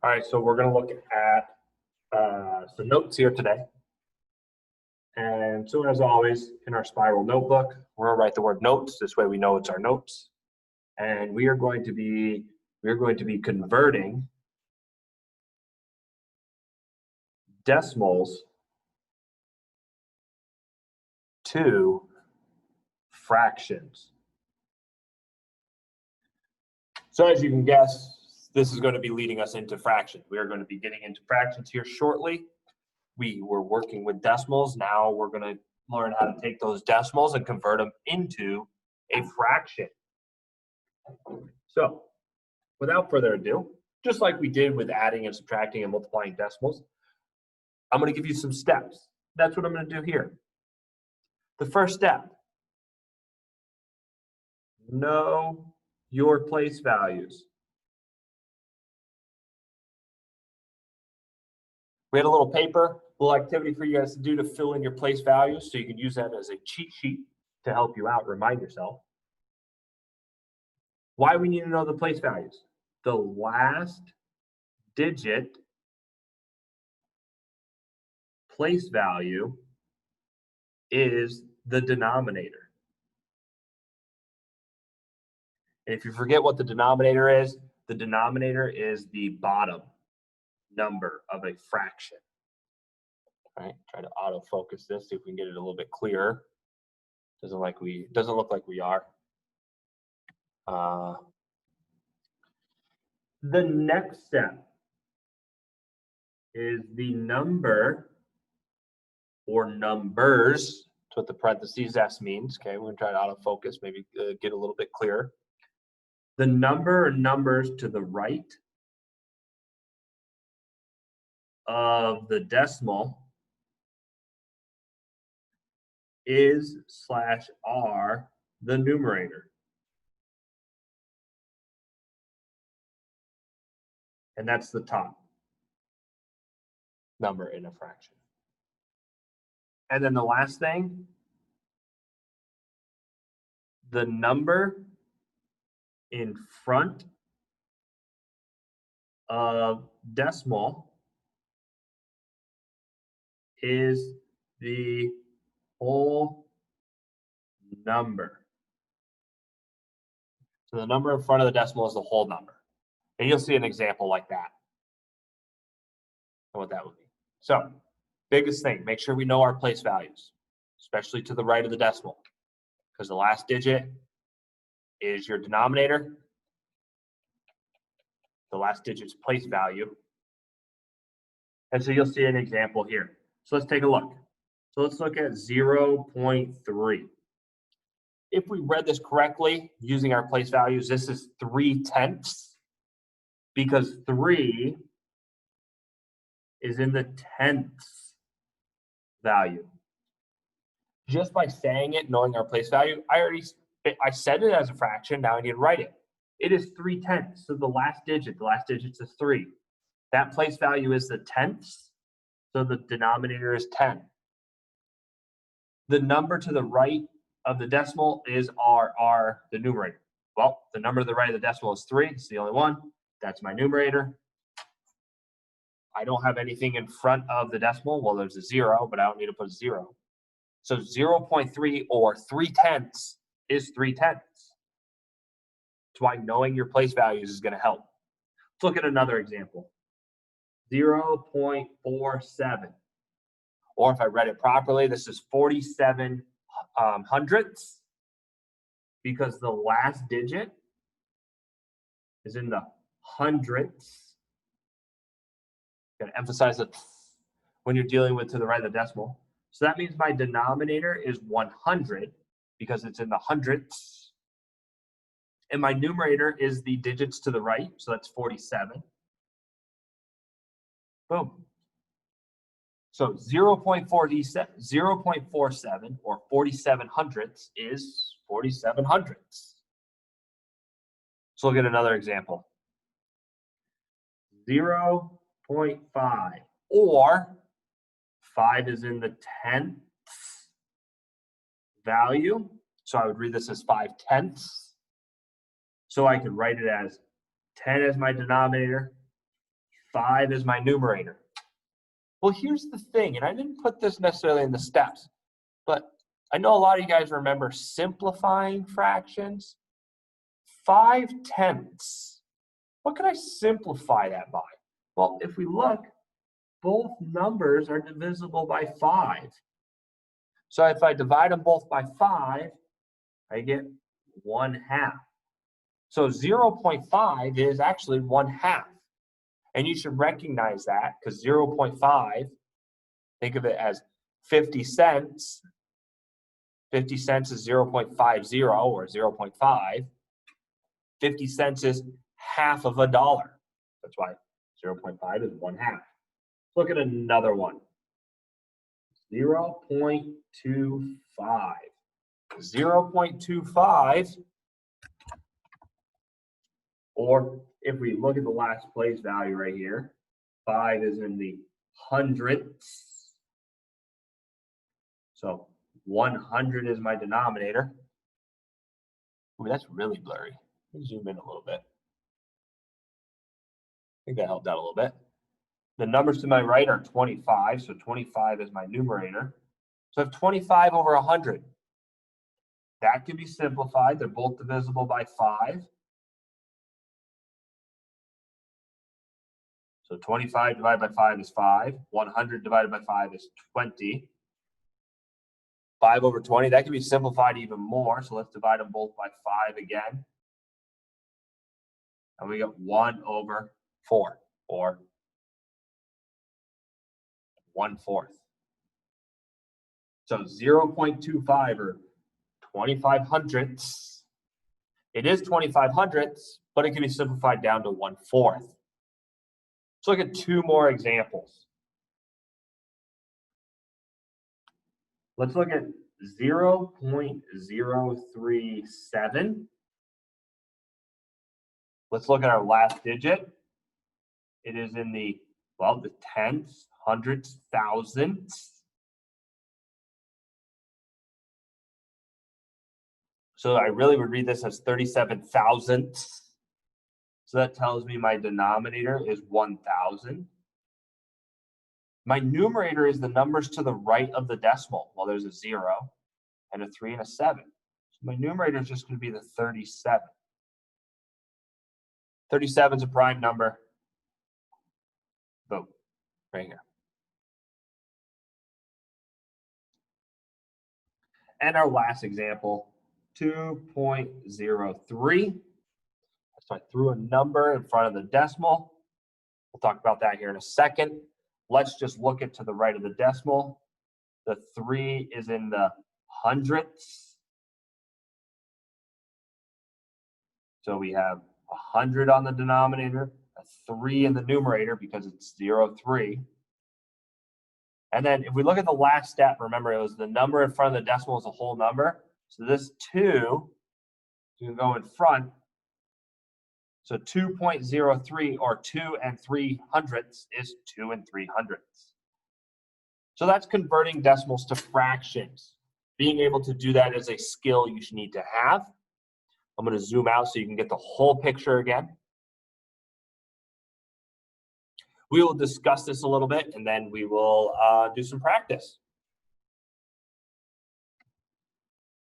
All right, so we're going to look at some notes here today. And so as always, in our spiral notebook, we're going to write the word notes. This way we know it's our notes. And we are going to be converting decimals to fractions. So as you can guess, this is going to be leading us into fractions. We are going to be getting into fractions here shortly. We were working with decimals. Now we're going to learn how to take those decimals and convert them into a fraction. So without further ado, just like we did with adding and subtracting and multiplying decimals, I'm going to give you some steps. That's what I'm going to do here. The first step, know your place values. We had a little paper, a little activity for you guys to do to fill in your place values, so you can use that as a cheat sheet to help you out, remind yourself. Why we need to know the place values. The last digit place value is the denominator. And if you forget what the denominator is the bottom number of a fraction. All right, try to autofocus this, see if we can get it a little bit clearer. Doesn't look like we are. The next step is the number or numbers. That's what the parentheses S means. Okay, we're gonna try to autofocus, maybe get a little bit clearer. The number or numbers to the right of the decimal is/are the numerator. And that's the top number in a fraction. And then the last thing, the number in front of decimal is the whole number. So the number in front of the decimal is the whole number. And you'll see an example like that and what that would be. So biggest thing, make sure we know our place values, especially to the right of the decimal, because the last digit is your denominator. The last digit's place value. And so you'll see an example here. So let's take a look. So let's look at 0.3. If we read this correctly, using our place values, this is 3/10, because 3 is in the tenths value. Just by saying it, knowing our place value, I said it as a fraction, now I need to write it. It is 3/10, so the last digit is 3. That place value is the tenths, so the denominator is 10. The number to the right of the decimal is R, the numerator. Well, the number to the right of the decimal is 3, it's the only one. That's my numerator. I don't have anything in front of the decimal. Well, there's a 0, but I don't need to put a 0. So 0.3 or 3/10 is 3/10. That's why knowing your place values is going to help. Let's look at another example. 0.47. Or if I read it properly, this is 47 hundredths, because the last digit is in the hundredths. Got to emphasize that when you're dealing with to the right of the decimal. So that means my denominator is 100 because it's in the hundredths. And my numerator is the digits to the right, so that's 47. Boom. So 0.47 or 47 hundredths is 47 hundredths. So look at another example. 0.5, or 5 is in the tenths value. So I would read this as 5/10. So I could write it as 10 as my denominator, 5 is my numerator. Well, here's the thing, and I didn't put this necessarily in the steps, but I know a lot of you guys remember simplifying fractions. 5/10. What can I simplify that by? Well, if we look, both numbers are divisible by 5. So if I divide them both by 5, I get 1/2. So 0.5 is actually 1/2. And you should recognize that because 0.5, think of it as 50 cents. 50 cents is 0.50 or 0.5. 50 cents is half of a dollar. That's why 0.5 is 1/2. Look at another one. 0.25. 0.25, or if we look at the last place value right here, 5 is in the hundredths. So 100 is my denominator. Ooh, that's really blurry. Let me zoom in a little bit. I think that helped out a little bit. The numbers to my right are 25, so 25 is my numerator. So I have 25 over 100. That can be simplified. They're both divisible by 5. So 25 divided by 5 is 5. 100 divided by 5 is 20. 5 over 20, that can be simplified even more. So let's divide them both by 5 again. And we get 1 over 4, or 1/4. So 0.25 or 25 hundredths. It is 25 hundredths, but it can be simplified down to 1/4. Let's look at 2 more examples. Let's look at 0.037. Let's look at our last digit. It is in the, well, the tenths, hundredths, thousandths. So I really would read this as 37 thousandths. So that tells me my denominator is 1,000. My numerator is the numbers to the right of the decimal. Well, there's a 0 and a 3 and a 7. So my numerator is just going to be the 37. 37 is a prime number. Boom, right here. And our last example, 2.03. So I threw a number in front of the decimal. We'll talk about that here in a second. Let's just look it to the right of the decimal. The 3 is in the hundredths. So we have 100 on the denominator, a 3 in the numerator because it's 0.3. And then if we look at the last step, remember it was the number in front of the decimal is a whole number. So this 2 is going to go in front. So 2.03 or 2 3/100 is 2 3/100. So that's converting decimals to fractions. Being able to do that is a skill you should need to have. I'm going to zoom out so you can get the whole picture again. We will discuss this a little bit and then we will do some practice.